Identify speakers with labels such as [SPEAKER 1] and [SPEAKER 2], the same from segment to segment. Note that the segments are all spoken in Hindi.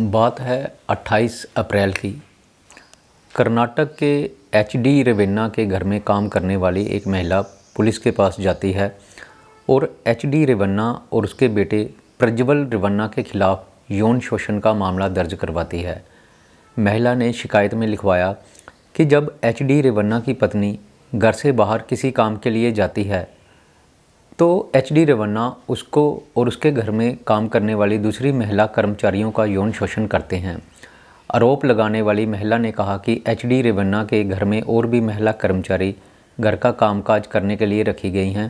[SPEAKER 1] बात है 28 अप्रैल की। कर्नाटक के एचडी रेवेन्ना के घर में काम करने वाली एक महिला पुलिस के पास जाती है और एचडी रेवेन्ना और उसके बेटे प्रज्वल रेवेन्ना के खिलाफ यौन शोषण का मामला दर्ज करवाती है। महिला ने शिकायत में लिखवाया कि जब एचडी रेवेन्ना की पत्नी घर से बाहर किसी काम के लिए जाती है तो एचडी रेवेन्ना उसको और उसके घर में काम करने वाली दूसरी महिला कर्मचारियों का यौन शोषण करते हैं। आरोप लगाने वाली महिला ने कहा कि एचडी रेवेन्ना के घर में और भी महिला कर्मचारी घर का कामकाज करने के लिए रखी गई हैं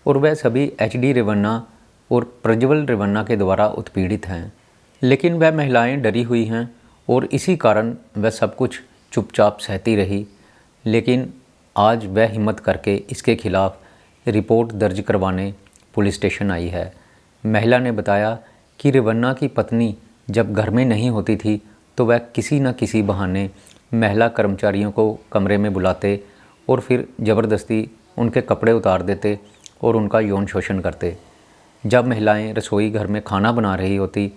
[SPEAKER 1] और वह सभी एचडी रेवेन्ना और प्रज्वल रेवेन्ना के द्वारा उत्पीड़ित हैं, लेकिन वह महिलाएं डरी हुई हैं और इसी कारण वह सब कुछ चुपचाप सहती रही। लेकिन आज वह हिम्मत करके इसके खिलाफ रिपोर्ट दर्ज करवाने पुलिस स्टेशन आई है। महिला ने बताया कि रेवेन्ना की पत्नी जब घर में नहीं होती थी तो वह किसी न किसी बहाने महिला कर्मचारियों को कमरे में बुलाते और फिर ज़बरदस्ती उनके कपड़े उतार देते और उनका यौन शोषण करते। जब महिलाएं रसोई घर में खाना बना रही होती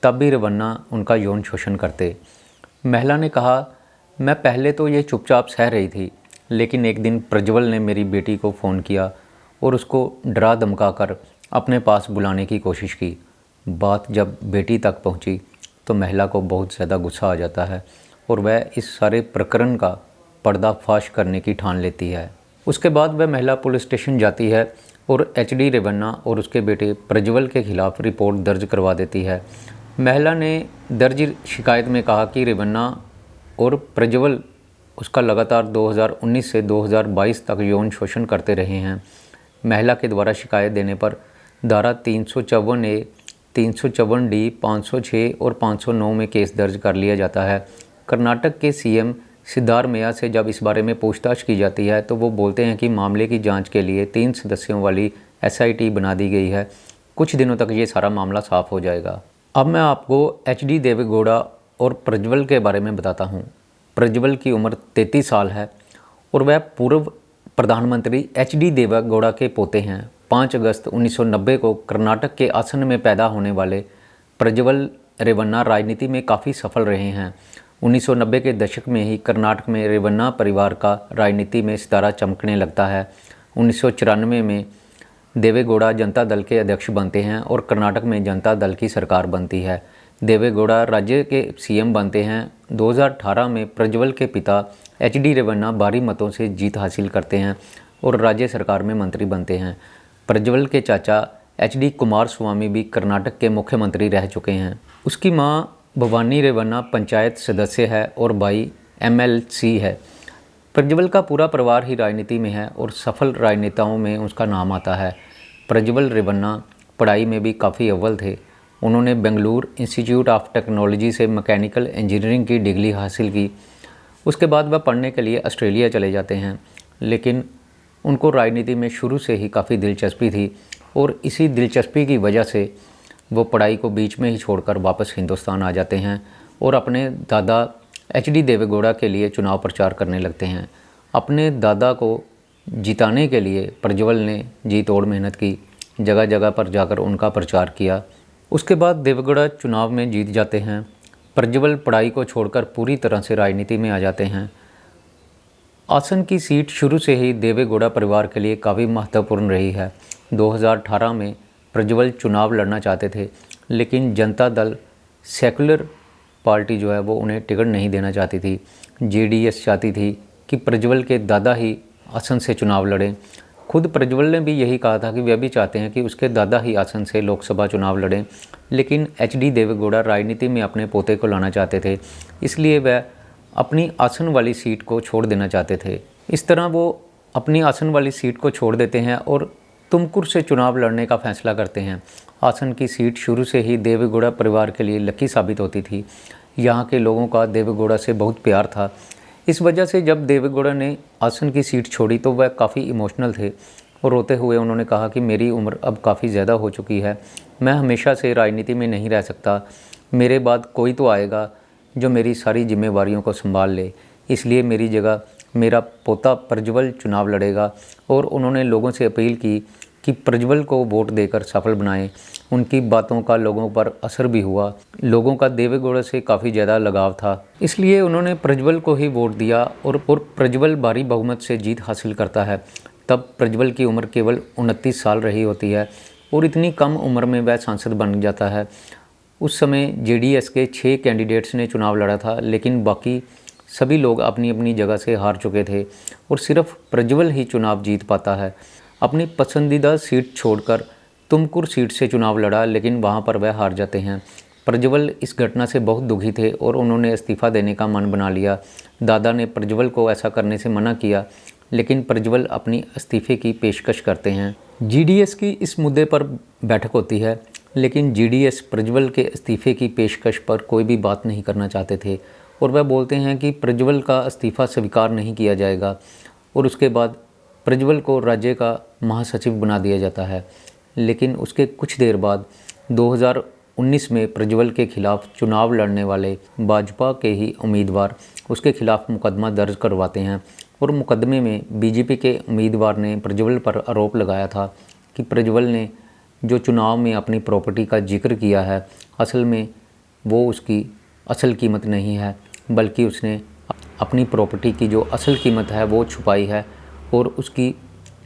[SPEAKER 1] तब भी रेवेन्ना उनका यौन शोषण करते। महिला ने कहा, मैं पहले तो ये चुपचाप सह रही थी, लेकिन एक दिन प्रज्वल ने मेरी बेटी को फ़ोन किया और उसको डरा धमका कर अपने पास बुलाने की कोशिश की। बात जब बेटी तक पहुंची तो महिला को बहुत ज़्यादा गुस्सा आ जाता है और वह इस सारे प्रकरण का पर्दाफाश करने की ठान लेती है। उसके बाद वह महिला पुलिस स्टेशन जाती है और एचडी रेवेन्ना और उसके बेटे प्रज्वल के खिलाफ रिपोर्ट दर्ज करवा देती है। महिला ने दर्ज शिकायत में कहा कि रेवेन्ना और प्रज्वल उसका लगातार 2019 से 2022 तक यौन शोषण करते रहे हैं। महिला के द्वारा शिकायत देने पर धारा 354A, 354D, 506 और 509 में केस दर्ज कर लिया जाता है। कर्नाटक के सीएम सिद्धारमैया से जब इस बारे में पूछताछ की जाती है तो वो बोलते हैं कि मामले की जांच के लिए 3 सदस्यों वाली एसआईटी बना दी गई है। कुछ दिनों तक ये सारा मामला साफ हो जाएगा। अब मैं आपको एचडी देवेगौड़ा और प्रज्वल के बारे में बताता हूँ। प्रज्वल की उम्र 33 साल है और वह पूर्व प्रधानमंत्री एचडी देवेगौड़ा के पोते हैं। 5 अगस्त 1990 को कर्नाटक के आसन में पैदा होने वाले प्रज्वल रेवेन्ना राजनीति में काफ़ी सफल रहे हैं। 1990 के दशक में ही कर्नाटक में रेवेन्ना परिवार का राजनीति में सितारा चमकने लगता है। 1994 में देवेगौड़ा जनता दल के अध्यक्ष बनते हैं और कर्नाटक में जनता दल की सरकार बनती है। देवेगौड़ा राज्य के सीएम बनते हैं। 2018 में प्रज्वल के पिता एचडी रेवेन्ना भारी मतों से जीत हासिल करते हैं और राज्य सरकार में मंत्री बनते हैं। प्रज्वल के चाचा एचडी कुमारस्वामी भी कर्नाटक के मुख्यमंत्री रह चुके हैं। उसकी मां भवानी रेवेन्ना पंचायत सदस्य है और भाई एमएलसी है। प्रज्वल का पूरा परिवार ही राजनीति में है और सफल राजनेताओं में उसका नाम आता है। प्रज्वल रेवेन्ना पढ़ाई में भी काफ़ी अव्वल थे। उन्होंने बेंगलुरु इंस्टीट्यूट ऑफ टेक्नोलॉजी से मैकेनिकल इंजीनियरिंग की डिग्री हासिल की। उसके बाद वह पढ़ने के लिए ऑस्ट्रेलिया चले जाते हैं, लेकिन उनको राजनीति में शुरू से ही काफ़ी दिलचस्पी थी और इसी दिलचस्पी की वजह से वो पढ़ाई को बीच में ही छोड़कर वापस हिंदुस्तान आ जाते हैं और अपने दादा एचडी देवेगौड़ा के लिए चुनाव प्रचार करने लगते हैं। अपने दादा को जिताने के लिए प्रज्वल ने जी तोड़ मेहनत की, जगह जगह पर जाकर उनका प्रचार किया। उसके बाद देवेगौड़ा चुनाव में जीत जाते हैं। प्रज्वल पढ़ाई को छोड़कर पूरी तरह से राजनीति में आ जाते हैं। आसन की सीट शुरू से ही देवेगौड़ा परिवार के लिए काफ़ी महत्वपूर्ण रही है। 2018 में प्रज्वल चुनाव लड़ना चाहते थे, लेकिन जनता दल सेकुलर पार्टी जो है वो उन्हें टिकट नहीं देना चाहती थी। जेडीएस चाहती थी कि प्रज्वल के दादा ही आसन से चुनाव लड़ें। खुद प्रज्वल ने भी यही कहा था कि वे भी चाहते हैं कि उसके दादा ही आसन से लोकसभा चुनाव लड़ें, लेकिन एचडी देवेगौड़ा राजनीति में अपने पोते को लाना चाहते थे, इसलिए वह अपनी आसन वाली सीट को छोड़ देना चाहते थे। इस तरह वो अपनी आसन वाली सीट को छोड़ देते हैं और तुमकुर से चुनाव लड़ने का फैसला करते हैं। आसन की सीट शुरू से ही देवेगौड़ा परिवार के लिए लकी साबित होती थी। यहाँ के लोगों का देवेगौड़ा से बहुत प्यार था। इस वजह से जब देवेगौड़ा ने आसन की सीट छोड़ी तो वह काफ़ी इमोशनल थे और रोते हुए उन्होंने कहा कि मेरी उम्र अब काफ़ी ज़्यादा हो चुकी है, मैं हमेशा से राजनीति में नहीं रह सकता, मेरे बाद कोई तो आएगा जो मेरी सारी जिम्मेवारियों को संभाल ले, इसलिए मेरी जगह मेरा पोता प्रज्वल चुनाव लड़ेगा। और उन्होंने लोगों से अपील की कि प्रज्वल को वोट देकर सफल बनाएं। उनकी बातों का लोगों पर असर भी हुआ। लोगों का देवेगौड़ा से काफ़ी ज़्यादा लगाव था, इसलिए उन्होंने प्रज्वल को ही वोट दिया और प्रज्वल भारी बहुमत से जीत हासिल करता है। तब प्रज्वल की उम्र केवल 29 साल रही होती है और इतनी कम उम्र में वह सांसद बन जाता है। उस समय जेडीएस के 6 कैंडिडेट्स ने चुनाव लड़ा था, लेकिन बाकी सभी लोग अपनी अपनी जगह से हार चुके थे और सिर्फ प्रज्वल ही चुनाव जीत पाता है। अपनी पसंदीदा सीट छोड़कर तुमकुर सीट से चुनाव लड़ा, लेकिन वहां पर वह हार जाते हैं। प्रज्वल इस घटना से बहुत दुखी थे और उन्होंने इस्तीफ़ा देने का मन बना लिया। दादा ने प्रज्वल को ऐसा करने से मना किया, लेकिन प्रज्वल अपनी इस्तीफ़े की पेशकश करते हैं। जीडीएस की इस मुद्दे पर बैठक होती है, लेकिन जीडीएस प्रज्वल के इस्तीफ़े की पेशकश पर कोई भी बात नहीं करना चाहते थे और वह बोलते हैं कि प्रज्वल का इस्तीफ़ा स्वीकार नहीं किया जाएगा। और उसके बाद प्रज्वल को राज्य का महासचिव बना दिया जाता है। लेकिन उसके कुछ देर बाद 2019 में प्रज्वल के खिलाफ चुनाव लड़ने वाले भाजपा के ही उम्मीदवार उसके खिलाफ मुकदमा दर्ज करवाते हैं और मुकदमे में बीजेपी के उम्मीदवार ने प्रज्वल पर आरोप लगाया था कि प्रज्वल ने जो चुनाव में अपनी प्रॉपर्टी का जिक्र किया है, असल में वो उसकी असल कीमत नहीं है, बल्कि उसने अपनी प्रॉपर्टी की जो असल कीमत है वो छुपाई है और उसकी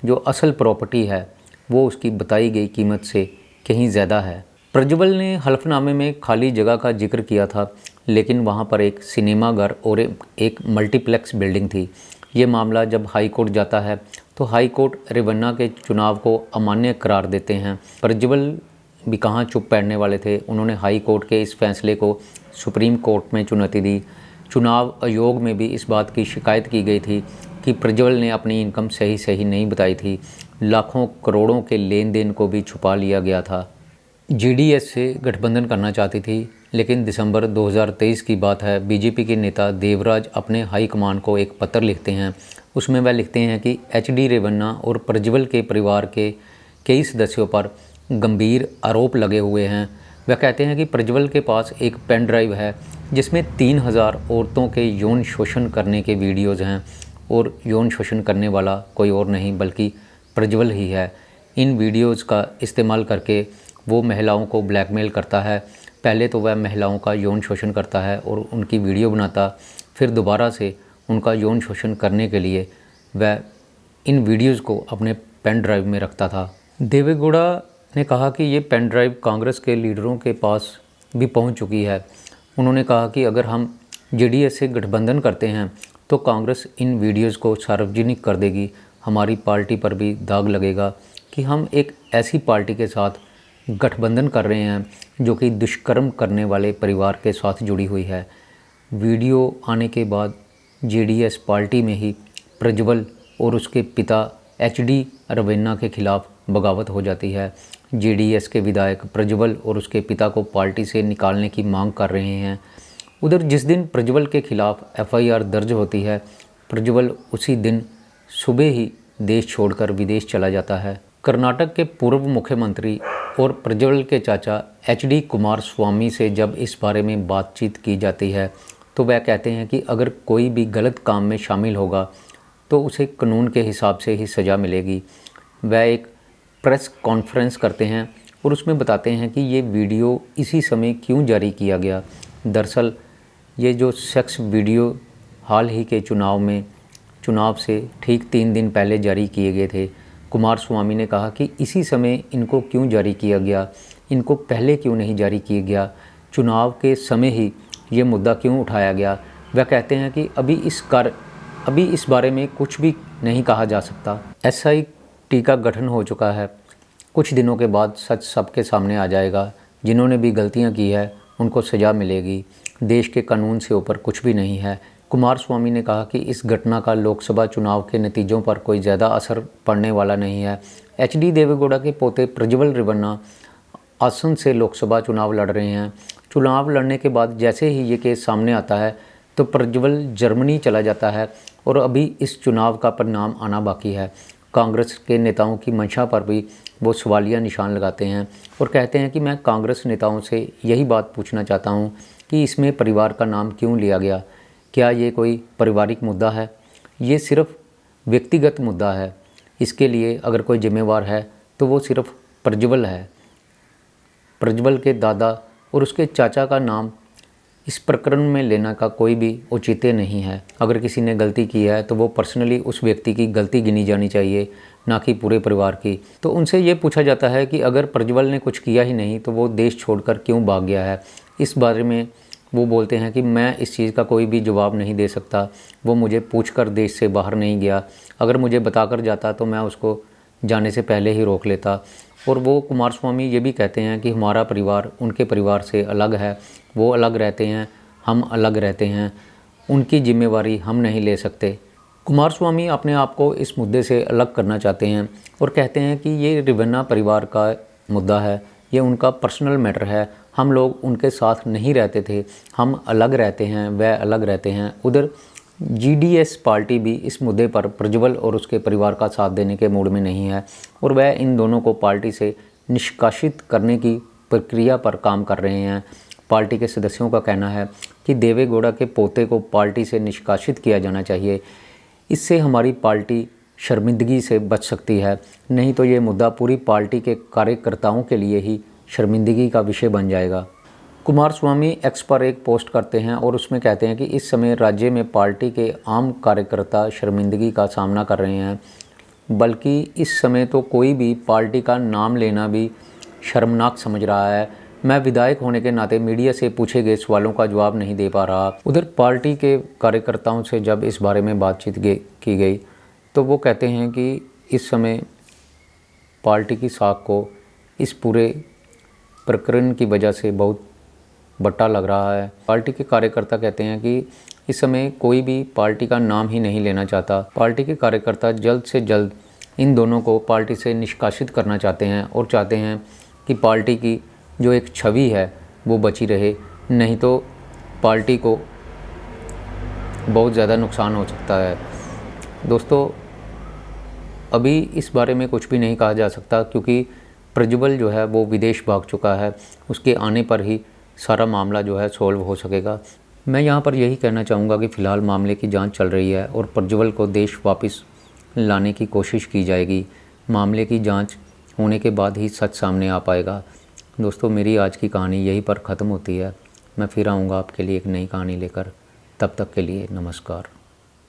[SPEAKER 1] जो असल प्रॉपर्टी है वो उसकी बताई गई कीमत से कहीं ज़्यादा है। प्रज्वल ने हलफनामे में खाली जगह का जिक्र किया था, लेकिन वहाँ पर एक सिनेमाघर और एक मल्टीप्लेक्स बिल्डिंग थी। ये मामला जब हाई कोर्ट जाता है तो हाई कोर्ट रेवन्ना के चुनाव को अमान्य करार देते हैं। प्रज्वल भी कहाँ चुप बैठने वाले थे, उन्होंने हाई कोर्ट के इस फैसले को सुप्रीम कोर्ट में चुनौती दी। चुनाव आयोग में भी इस बात की शिकायत की गई थी कि प्रज्वल ने अपनी इनकम सही नहीं बताई थी। लाखों करोड़ों के लेन देन को भी छुपा लिया गया था। जीडीएस से गठबंधन करना चाहती थी, लेकिन दिसंबर 2023 की बात है। बीजेपी के नेता देवराज अपने हाईकमान को एक पत्र लिखते हैं। उसमें वह लिखते हैं कि एचडी रेवन्ना और प्रज्वल के परिवार के कई सदस्यों पर गंभीर आरोप लगे हुए हैं। वह कहते हैं कि प्रज्वल के पास एक पेन ड्राइव है जिसमें 3000 औरतों के यौन शोषण करने के वीडियोज़ हैं और यौन शोषण करने वाला कोई और नहीं बल्कि प्रज्वल ही है। इन वीडियोज़ का इस्तेमाल करके वो महिलाओं को ब्लैकमेल करता है। पहले तो वह महिलाओं का यौन शोषण करता है और उनकी वीडियो बनाता, फिर दोबारा से उनका यौन शोषण करने के लिए वह इन वीडियोज़ को अपने पेन ड्राइव में रखता था। देवेगौड़ा ने कहा कि ये पेन ड्राइव कांग्रेस के लीडरों के पास भी पहुंच चुकी है। उन्होंने कहा कि अगर हम जेडीएस से गठबंधन करते हैं तो कांग्रेस इन वीडियोज़ को सार्वजनिक कर देगी। हमारी पार्टी पर भी दाग लगेगा कि हम एक ऐसी पार्टी के साथ गठबंधन कर रहे हैं जो कि दुष्कर्म करने वाले परिवार के साथ जुड़ी हुई है। वीडियो आने के बाद जेडीएस पार्टी में ही प्रज्वल और उसके पिता एचडी रेवन्ना के खिलाफ बगावत हो जाती है। जेडीएस के विधायक प्रज्वल और उसके पिता को पार्टी से निकालने की मांग कर रहे हैं। उधर जिस दिन प्रज्वल के खिलाफ एफआईआर दर्ज होती है, प्रज्वल उसी दिन सुबह ही देश छोड़कर विदेश चला जाता है। कर्नाटक के पूर्व मुख्यमंत्री और प्रज्वल के चाचा एचडी कुमारस्वामी से जब इस बारे में बातचीत की जाती है तो वह कहते हैं कि अगर कोई भी गलत काम में शामिल होगा तो उसे कानून के हिसाब से ही सज़ा मिलेगी। वह एक प्रेस कॉन्फ्रेंस करते हैं और उसमें बताते हैं कि ये वीडियो इसी समय क्यों जारी किया गया। दरअसल ये जो सेक्स वीडियो हाल ही के चुनाव से ठीक 3 दिन पहले जारी किए गए थे। कुमारस्वामी ने कहा कि इसी समय इनको क्यों जारी किया गया, इनको पहले क्यों नहीं जारी किया गया, चुनाव के समय ही ये मुद्दा क्यों उठाया गया। वह कहते हैं कि अभी इस बारे में कुछ भी नहीं कहा जा सकता। एसआईटी का गठन हो चुका है। कुछ दिनों के बाद सच सबके सामने आ जाएगा। जिन्होंने भी गलतियां की है उनको सज़ा मिलेगी। देश के कानून से ऊपर कुछ भी नहीं है। कुमारस्वामी ने कहा कि इस घटना का लोकसभा चुनाव के नतीजों पर कोई ज़्यादा असर पड़ने वाला नहीं है। एचडी देवेगौड़ा के पोते प्रज्वल रेवन्ना आसन से लोकसभा चुनाव लड़ रहे हैं। चुनाव लड़ने के बाद जैसे ही ये केस सामने आता है तो प्रज्वल जर्मनी चला जाता है और अभी इस चुनाव का परिणाम आना बाकी है। कांग्रेस के नेताओं की मंशा पर भी वो सवालिया निशान लगाते हैं और कहते हैं कि मैं कांग्रेस नेताओं से यही बात पूछना चाहता हूँ कि इसमें परिवार का नाम क्यों लिया गया। क्या ये कोई पारिवारिक मुद्दा है? ये सिर्फ व्यक्तिगत मुद्दा है। इसके लिए अगर कोई जिम्मेवार है तो वो सिर्फ प्रज्वल है। प्रज्वल के दादा और उसके चाचा का नाम इस प्रकरण में लेना का कोई भी औचित्य नहीं है। अगर किसी ने गलती की है तो वो पर्सनली उस व्यक्ति की गलती गिनी जानी चाहिए, ना कि पूरे परिवार की। तो उनसे ये पूछा जाता है कि अगर प्रज्वल ने कुछ किया ही नहीं तो वो देश छोड़कर क्यों भाग गया है। इस बारे में वो बोलते हैं कि मैं इस चीज़ का कोई भी जवाब नहीं दे सकता। वो मुझे पूछकर देश से बाहर नहीं गया। अगर मुझे बताकर जाता तो मैं उसको जाने से पहले ही रोक लेता। और वो कुमारस्वामी ये भी कहते हैं कि हमारा परिवार उनके परिवार से अलग है, वो अलग रहते हैं, हम अलग रहते हैं, उनकी जिम्मेवारी हम नहीं ले सकते। कुमारस्वामी अपने आप को इस मुद्दे से अलग करना चाहते हैं और कहते हैं कि ये रेवन्ना परिवार का मुद्दा है, ये उनका पर्सनल मैटर है। हम लोग उनके साथ नहीं रहते थे, हम अलग रहते हैं, वह अलग रहते हैं। उधर जीडीएस पार्टी भी इस मुद्दे पर प्रज्वल और उसके परिवार का साथ देने के मूड में नहीं है और वह इन दोनों को पार्टी से निष्कासित करने की प्रक्रिया पर काम कर रहे हैं। पार्टी के सदस्यों का कहना है कि देवेगौड़ा के पोते को पार्टी से निष्कासित किया जाना चाहिए। इससे हमारी पार्टी शर्मिंदगी से बच सकती है, नहीं तो ये मुद्दा पूरी पार्टी के कार्यकर्ताओं के लिए ही शर्मिंदगी का विषय बन जाएगा। कुमारस्वामी एक्स पर एक पोस्ट करते हैं और उसमें कहते हैं कि इस समय राज्य में पार्टी के आम कार्यकर्ता शर्मिंदगी का सामना कर रहे हैं, बल्कि इस समय तो कोई भी पार्टी का नाम लेना भी शर्मनाक समझ रहा है। मैं विधायक होने के नाते मीडिया से पूछे गए सवालों का जवाब नहीं दे पा रहा। उधर पार्टी के कार्यकर्ताओं से जब इस बारे में बातचीत की गई तो वो कहते हैं कि इस समय पार्टी की साख को इस पूरे प्रकरण की वजह से बहुत बट्टा लग रहा है। पार्टी के कार्यकर्ता कहते हैं कि इस समय कोई भी पार्टी का नाम ही नहीं लेना चाहता। पार्टी के कार्यकर्ता जल्द से जल्द इन दोनों को पार्टी से निष्कासित करना चाहते हैं और चाहते हैं कि पार्टी की जो एक छवि है वो बची रहे, नहीं तो पार्टी को बहुत ज़्यादा नुकसान हो सकता है। दोस्तों, अभी इस बारे में कुछ भी नहीं कहा जा सकता क्योंकि प्रज्वल जो है वो विदेश भाग चुका है। उसके आने पर ही सारा मामला जो है सॉल्व हो सकेगा। मैं यहाँ पर यही कहना चाहूँगा कि फ़िलहाल मामले की जांच चल रही है और प्रज्वल को देश वापस लाने की कोशिश की जाएगी। मामले की जांच होने के बाद ही सच सामने आ पाएगा। दोस्तों, मेरी आज की कहानी यहीं पर ख़त्म होती है। मैं फिर आऊँगा आपके लिए एक नई कहानी लेकर। तब तक के लिए नमस्कार।